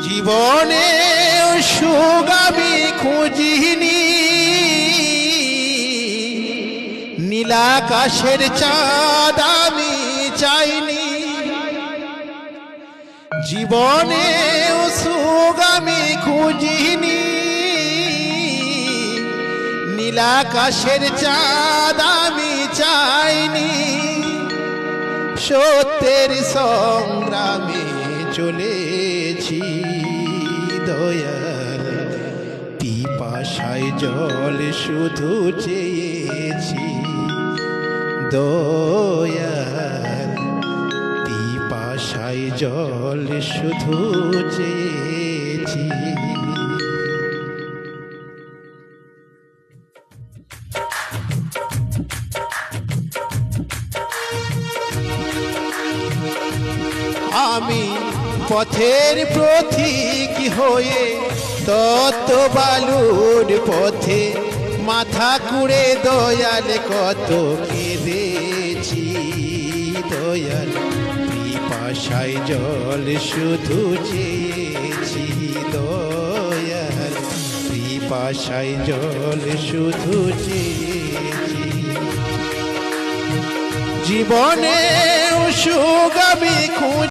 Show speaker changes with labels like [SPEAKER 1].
[SPEAKER 1] জীবনে সুখ আমি খুঁজিনি, নীলাকাশের চাঁদ আমি চাইনি। জীবনে সুখ আমি খুঁজিনি, নীলাকাশের চাঁদ আমি চাইনি। সত্যের সংগ্রামে চলেছি দয়াল, পিপাসায় জল শুধু চেয়েছি দয়াল, পিপাসায় জল শুধু চেয়েছি। আমি পথের প্রতীক হয়ে তত বালুর পথে মাথা কুড়ে দয়াল কত কেঁদেছি দয়াল, পিপাসায় জল শুধু চেয়েছি দয়াল, পিপাসায় জল শুধু চেয়েছি। জীবনে সুখ আমি